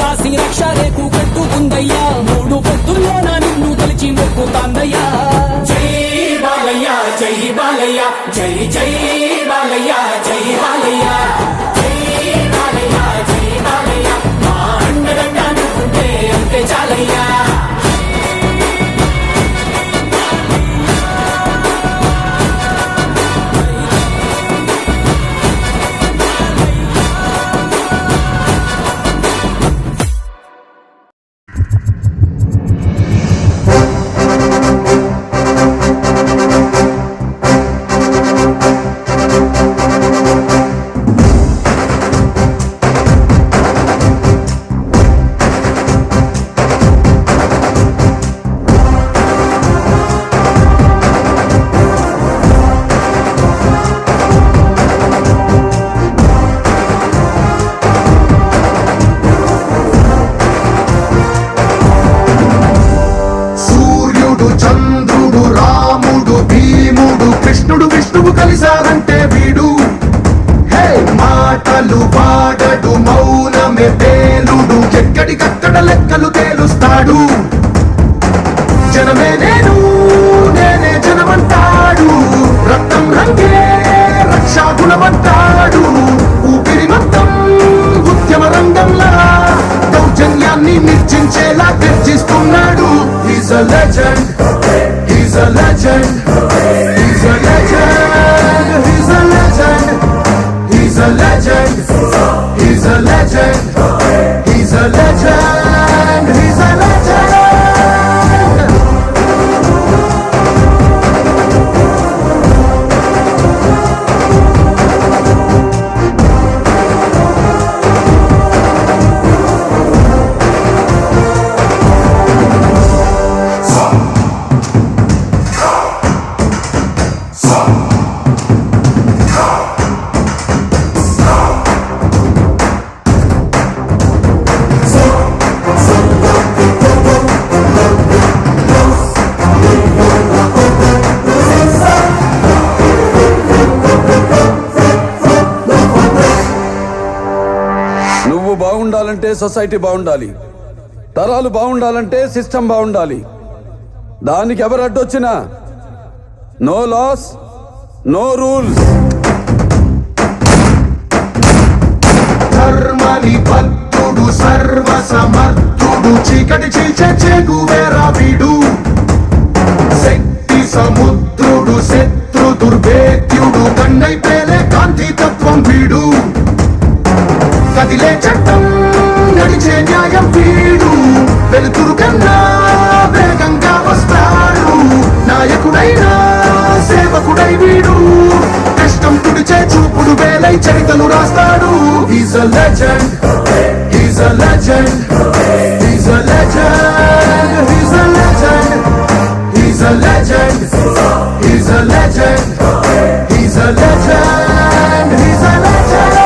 కాసి రక్ష రేకు కట్టుకుందయ్యా మూడు పొద్దుల్లోన నిన్ను తలిచి మొక్కుతాందయ్యా జై బాలయ్య జై బాలయ్య జై జై బాలయ్య జై బాలయ్య జై బాలయ్య జై బాలయ్య మా అండదండ నువ్వుంటే అంతే చాలయ్యా కృష్ణుడు విష్ణువు కలిసారంటే వీడు హే మాటలు వాడడు మౌనమే పేలుడు ఎక్కడికక్కడ లెక్కలు తేలుస్తాడు జనమే నేను నేనే జనమంటాడు రక్తం రంగే రక్షాగుణమంటాడు ఊపిరి మొత్తం ఉద్యమ రంగంలా దౌర్జన్యాన్ని నిర్జించేలా గర్జిస్తున్నాడు He's a legend, he's a legend, he's a legend, he's a legend, he's a legend, he's a legend, he's a legend, he's a legend. నువ్వు బాగుండాలంటే సొసైటీ బాగుండాలి, తరాలు బాగుండాలంటే సిస్టమ్ బాగుండాలి. దానికి ఎవరు అడ్డొచ్చినా నో లాస్ నో రూల్స్. ధర్మని భక్తుడు సర్వ సమర్థుడు చీకటి చీల్చే చేగువేరా వీడు శక్తి సముద్రుడు శత్రు దుర్భేద్యుడు కన్నై పేలే కాంతి తత్వం వీడు కదిలే చట్టం నడిచే న్యాయం వీడు వెలుతురు కన్నా వేగంగా వస్తాడు నాయకుడైనా సేవకుడై వీడు కష్టం తుడిచే చూపుడు వేలై చరితలు రాస్తాడు He's a legend, he's a legend, he's a legend, he's a legend, he's a legend, he's a legend, he's a legend, he's a legend.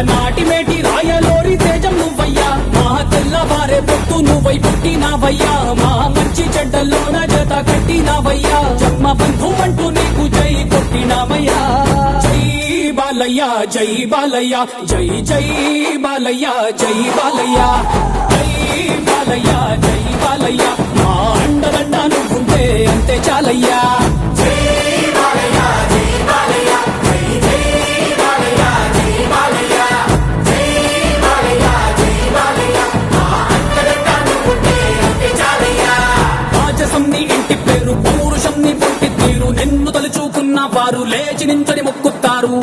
నాటి మేటి రాయలోరి తేజం నువ్వయ్యా మా తెల్లవారే పొత్తు నువ్వై పుట్టినావయ్యా మా మంచి చెడ్డల్లోన జత కట్టినావయ్యా జన్మ బంధు అంటూ నీకు జై కొట్టినావయ్యా జై బాలయ్య జై బాలయ్య జై జై బాలయ్య జై బాలయ్య జై బాలయ్య జై బాలయ్య మా అండదండ నువ్వుంటే అంతే చాలయ్యా వారు లేచి నించొని మొక్కుతారు